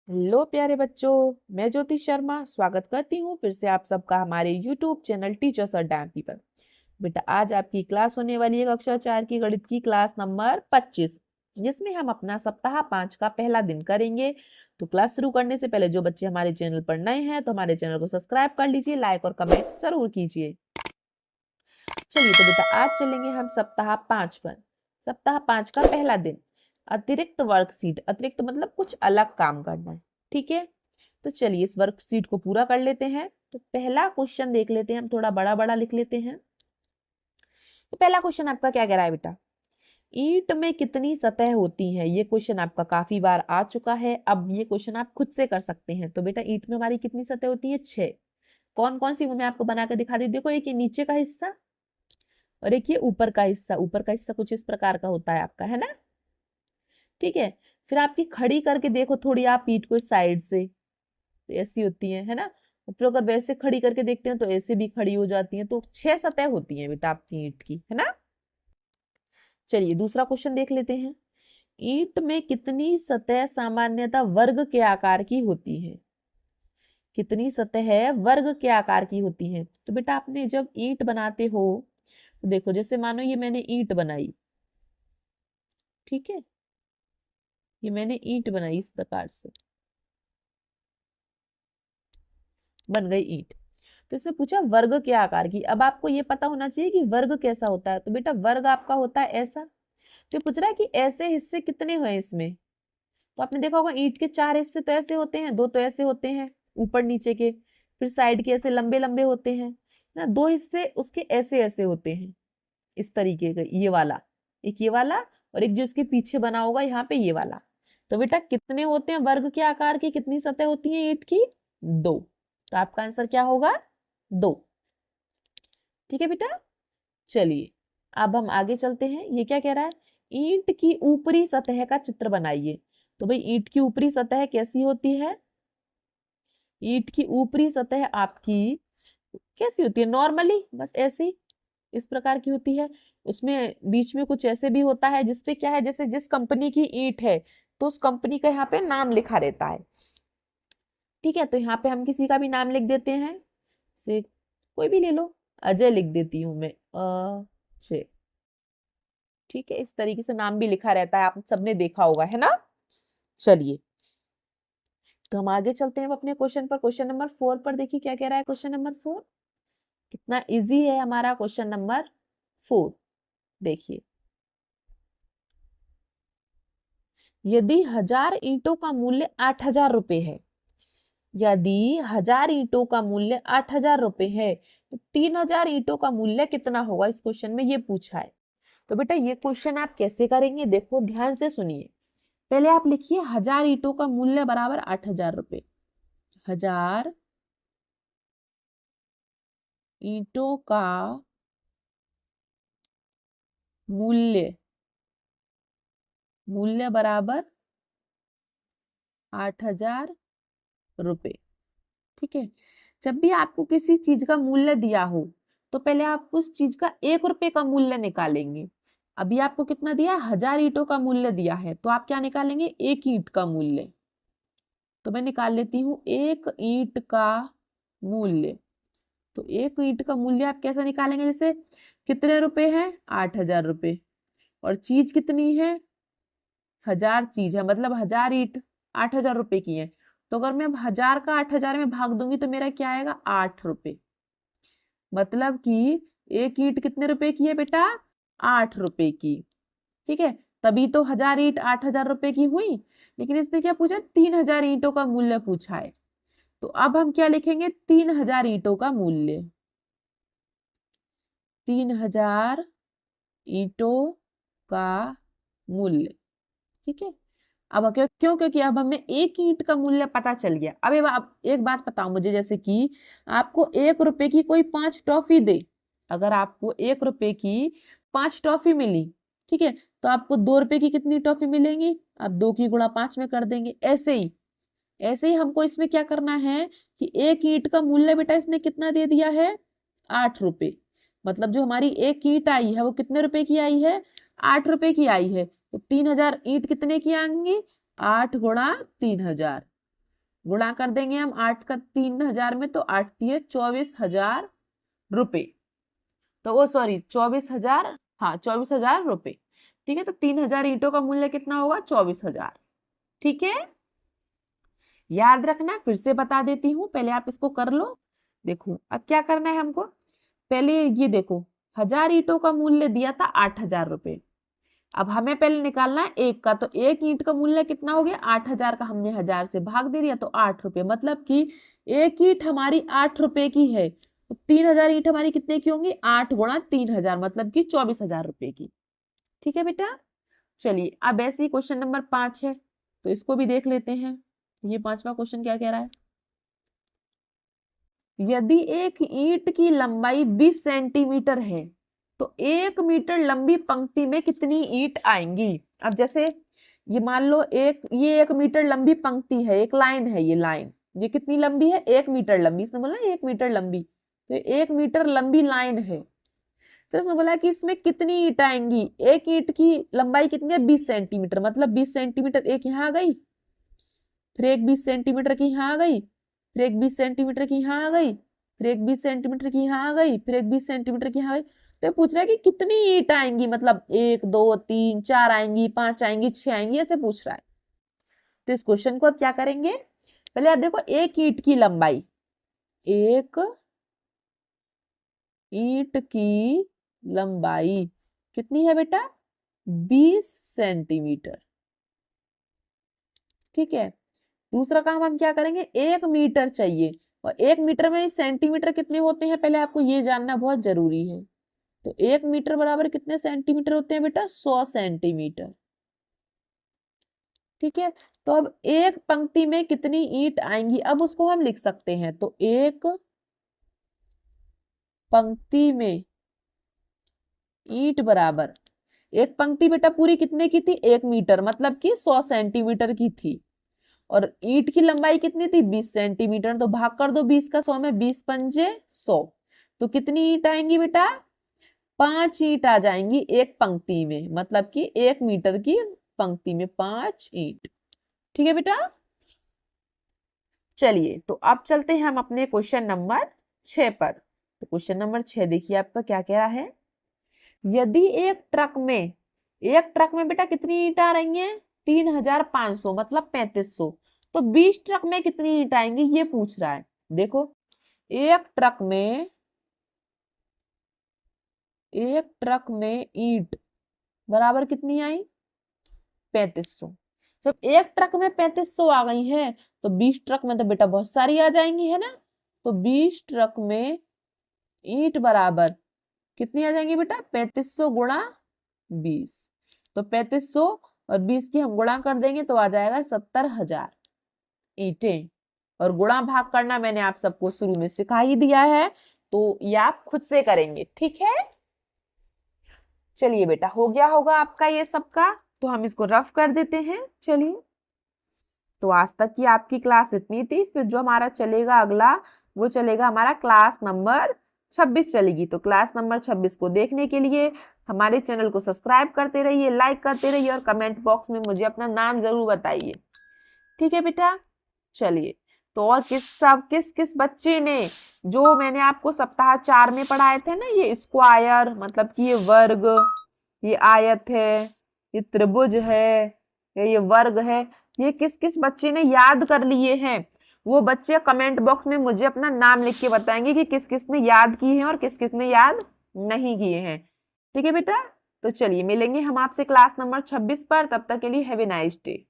Hello प्यारे बच्चों, मैं ज्योति शर्मा स्वागत करती हूँ फिर से आप सबका हमारे यूट्यूब चैनल टीचर्स और डैम पीपल। बेटा आज आपकी क्लास होने वाली है कक्षा 4 की गणित की क्लास नंबर 25, जिसमें हम अपना सप्ताह 5 का पहला दिन करेंगे। तो क्लास शुरू करने से पहले जो बच्चे हमारे चैनल पर नए हैं तो हमारे चैनल को सब्सक्राइब कर लीजिए, लाइक और कमेंट जरूर कीजिए। चलिए तो बेटा आज चलेंगे हम सप्ताह 5 पर। सप्ताह 5 का पहला दिन, अतिरिक्त वर्कशीट। अतिरिक्त मतलब कुछ अलग काम करना है, ठीक है। तो चलिए इस वर्कशीट को पूरा कर लेते हैं। तो पहला क्वेश्चन देख लेते हैं, हम थोड़ा बड़ा बड़ा लिख लेते हैं। तो पहला क्वेश्चन आपका क्या कह रहा है बेटा, ईंट में कितनी सतह होती हैं। ये क्वेश्चन आपका काफी बार आ चुका है, अब ये क्वेश्चन आप खुद से कर सकते हैं। तो बेटा ईंट में हमारी कितनी सतह होती है, 6। कौन कौन सी वो मैं आपको बना कर दिखा दी। देखो एक ये नीचे का हिस्सा और एक ये ऊपर का हिस्सा। ऊपर का हिस्सा कुछ इस प्रकार का होता है आपका, है ना, ठीक है। फिर आपकी खड़ी करके देखो थोड़ी आप ईंट को इस साइड से, तो ऐसी होती है ना। फिर अगर वैसे खड़ी करके देखते हैं तो ऐसे भी खड़ी हो जाती है। तो 6 सतह होती हैं बेटा आपकी ईंट की, है ना। चलिए दूसरा क्वेश्चन देख लेते हैं। ईंट में कितनी सतह सामान्यतः वर्ग के आकार की होती है। कितनी सतह वर्ग के आकार की होती है। तो बेटा आपने जब ईंट बनाते हो तो देखो, जैसे मानो ये मैंने ईंट बनाई, ठीक है, ये मैंने ईंट बनाई इस प्रकार से, बन गई ईंट। तो इसने पूछा वर्ग के आकार की। अब आपको ये पता होना चाहिए कि वर्ग कैसा होता है। तो बेटा वर्ग आपका होता है ऐसा। तो पूछ रहा है कि ऐसे हिस्से कितने हैं इसमें। तो आपने देखा होगा ईंट के 4 हिस्से तो ऐसे होते हैं, 2 तो ऐसे होते हैं ऊपर नीचे के, फिर साइड के ऐसे लंबे लंबे होते हैं ना, 2 हिस्से उसके ऐसे ऐसे होते हैं इस तरीके का, ये वाला, एक ये वाला, और एक जो इसके पीछे बना होगा यहाँ पे ये वाला। तो बेटा कितने होते हैं वर्ग के आकार की, कितनी सतह होती है ईंट की, 2। तो आपका आंसर क्या होगा, 2। ठीक है बेटा। चलिए अब हम आगे चलते हैं। ये क्या कह रहा है, ईंट की ऊपरी सतह का चित्र बनाइए। तो भाई ईंट की ऊपरी सतह कैसी होती है, ईंट की ऊपरी सतह आपकी कैसी होती है, नॉर्मली बस ऐसी इस प्रकार की होती है। उसमें बीच में कुछ ऐसे भी होता है जिसपे क्या है, जैसे जिस कंपनी की ईंट है तो उस कंपनी का यहाँ पे नाम लिखा रहता है, ठीक है। तो यहाँ पे हम किसी का भी नाम लिख देते हैं, से कोई भी ले लो, अजय लिख देती हूँ मैं, अजय, ठीक है। इस तरीके से नाम भी लिखा रहता है, आप सबने देखा होगा, है ना। चलिए तो हम आगे चलते हैं अपने क्वेश्चन पर। क्वेश्चन नंबर 4 पर देखिए क्या कह रहा है। क्वेश्चन नंबर 4 कितना इजी है हमारा क्वेश्चन नंबर 4। देखिए, यदि 1000 ईंटों का मूल्य 8000 रुपए है, यदि 1000 ईंटों का मूल्य 8000 रुपए है तो 3000 ईंटों का मूल्य कितना होगा, इस क्वेश्चन में ये पूछा है। तो बेटा ये क्वेश्चन आप कैसे करेंगे, देखो ध्यान से सुनिए। पहले आप लिखिए 1000 ईंटों का मूल्य बराबर 8000 रुपए। 1000 ईंटों का मूल्य, मूल्य बराबर 8000 रुपए, ठीक है। जब भी आपको किसी चीज का मूल्य दिया हो तो पहले आप उस चीज का 1 रुपए का मूल्य निकालेंगे। अभी आपको कितना दिया है, 1000 ईंटों का मूल्य दिया है, तो आप क्या निकालेंगे, 1 ईंट का मूल्य। तो मैं निकाल लेती हूँ 1 ईंट का मूल्य। तो 1 ईंट का मूल्य आप कैसे निकालेंगे, जैसे कितने रुपए है, 8000 रुपए, और चीज कितनी है, 1000 चीज है, मतलब 1000 ईंट 8000 रुपए की है। तो अगर मैं 1000 का 8000 में भाग दूंगी तो मेरा क्या आएगा, 8 रुपए। मतलब कि 1 ईंट कितने रुपए की है बेटा, 8 रुपए की, ठीक है। तभी तो 1000 ईंट 8000 रुपए की हुई। लेकिन इसने क्या पूछा, 3000 ईंटों का मूल्य पूछा है। तो अब हम क्या लिखेंगे, 3000 ईंटों का मूल्य, 3000 ईंटों का मूल्य, ठीक है। अब क्यों क्यों क्योंकि अब हमें 1 ईंट का मूल्य पता चल गया। अब एक बात बताओ मुझे, जैसे कि आपको 1 रुपए की कोई 5 टॉफी दे, अगर आपको 1 रुपए की 5 टॉफी मिली, ठीक है, तो आपको 2 रुपए की कितनी टॉफी मिलेंगी, आप 2 की गुणा 5 में कर देंगे। ऐसे ही हमको इसमें क्या करना है कि 1 ईंट का मूल्य बेटा इसने कितना दे दिया है, 8 रुपए। मतलब जो हमारी 1 ईंट आई है वो कितने रुपए की आई है, 8 रुपए की आई है। तो 3000 ईंट कितने की आएंगी, 8 गुणा 3000, गुणा कर देंगे हम 8 का 3000 में, तो 8 दिए 24,000 रुपए। तो वो सॉरी 24,000, हाँ 24,000 रुपए। ठीक है, तो 3000 ईंटों का मूल्य कितना होगा? 24,000। ठीक है, याद रखना, फिर से बता देती हूँ, पहले आप इसको कर लो। देखो अब क्या करना है हमको, पहले ये देखो 1000 ईंटों का मूल्य दिया था 8,000 रुपए। अब हमें पहले निकालना है एक का, तो एक ईंट का मूल्य कितना हो गया? 8,000 का हमने 1000 से भाग दे दिया, तो 8 रुपए, मतलब कि एक ईंट हमारी 8 रुपए की है। तो 3000 ईंट हमारी कितने की होंगी? 8 गुणा 3000, मतलब कि 24,000 रुपए की। ठीक है बेटा, चलिए अब ऐसे ही क्वेश्चन नंबर 5 है, तो इसको भी देख लेते हैं। ये 5वां क्वेश्चन क्या कह रहा है? यदि एक ईंट की लंबाई 20 सेंटीमीटर है तो 1 मीटर लंबी पंक्ति में कितनी ईंट आएंगी? अब जैसे ये मान लो ये 1 मीटर लंबी पंक्ति है, एक लाइन है, ये लाइन ये कितनी लंबी है? 1 मीटर लंबी। इसने बोला 1 मीटर लंबी, तो 1 मीटर लंबी लाइन है। तो इसने बोला कि इसमें कितनी ईंट आएंगी? एक ईंट की लंबाई कितनी है? 20 सेंटीमीटर, मतलब 20 सेंटीमीटर एक यहाँ आ गई, फिर एक 20 सेंटीमीटर की यहाँ आ गई, फिर एक 20 सेंटीमीटर की यहाँ आ गई, फिर एक 20 सेंटीमीटर की यहाँ आ गई, फिर एक 20 सेंटीमीटर की यहाँ आ गई। तो पूछ रहा है कि कितनी ईंट आएंगी, मतलब 1 2 3 4 आएंगी, 5 आएंगी, 6 आएंगी, ऐसे पूछ रहा है। तो इस क्वेश्चन को अब क्या करेंगे, पहले आप देखो एक ईंट की लंबाई, एक ईंट की लंबाई कितनी है बेटा? 20 सेंटीमीटर। ठीक है, दूसरा काम हम क्या करेंगे, 1 मीटर चाहिए, और 1 मीटर में सेंटीमीटर कितने होते हैं पहले आपको ये जानना बहुत जरूरी है। तो 1 मीटर बराबर कितने सेंटीमीटर होते हैं बेटा? 100 सेंटीमीटर। ठीक है, तो अब एक पंक्ति में कितनी ईंट आएंगी, अब उसको हम लिख सकते हैं। तो एक पंक्ति में ईंट बराबर, एक पंक्ति बेटा पूरी कितने की थी? 1 मीटर, मतलब कि 100 सेंटीमीटर की थी, और ईंट की लंबाई कितनी थी? 20 सेंटीमीटर। तो भाग कर दो 20 का 100 में, 20 पंजे 100, तो कितनी ईंट आएंगी बेटा? 5 ईंट आ जाएंगी एक पंक्ति में, मतलब कि 1 मीटर की पंक्ति में 5 ईंट। ठीक है बेटा, चलिए तो अब चलते हैं हम अपने क्वेश्चन नंबर 6 पर। तो क्वेश्चन नंबर 6 देखिए आपका क्या कह रहा है, यदि एक ट्रक में बेटा कितनी ईंट आ रही हैं? 3,500, मतलब 3500। तो 20 ट्रक में कितनी ईंट आएंगी ये पूछ रहा है। देखो एक ट्रक में ईंट बराबर कितनी आई? 3500। जब एक ट्रक में 3500 आ गई है, तो 20 ट्रक में तो बेटा बहुत सारी आ जाएंगी, है ना? तो 20 ट्रक में ईंट बराबर कितनी आ जाएंगी बेटा? 3500 गुणा 20। तो 3500 और 20 की हम गुणा कर देंगे तो आ जाएगा 70,000 ईंटें। और गुणा भाग करना मैंने आप सबको शुरू में सिखा ही दिया है, तो ये आप खुद से करेंगे। ठीक है, चलिए बेटा हो गया होगा आपका ये सबका, तो हम इसको रफ कर देते हैं। चलिए, तो आज तक की आपकी क्लास इतनी थी, फिर जो हमारा चलेगा अगला, वो चलेगा हमारा क्लास नंबर 26 चलेगी। तो क्लास नंबर 26 को देखने के लिए हमारे चैनल को सब्सक्राइब करते रहिए, लाइक करते रहिए, और कमेंट बॉक्स में मुझे अपना नाम जरूर बताइए। ठीक है बेटा, चलिए, तो और किस किस बच्चे ने जो मैंने आपको सप्ताह 4 में पढ़ाए थे ना, ये स्क्वायर मतलब कि ये वर्ग, ये आयत है, ये त्रिभुज है, ये वर्ग है, ये किस किस बच्चे ने याद कर लिए हैं, वो बच्चे कमेंट बॉक्स में मुझे अपना नाम लिख के बताएंगे कि किस किस ने याद किए हैं और किस किस ने याद नहीं किए हैं। ठीक है बेटा, तो चलिए मिलेंगे हम आपसे क्लास नंबर 26 पर, तब तक के लिए हैव ए नाइस डे।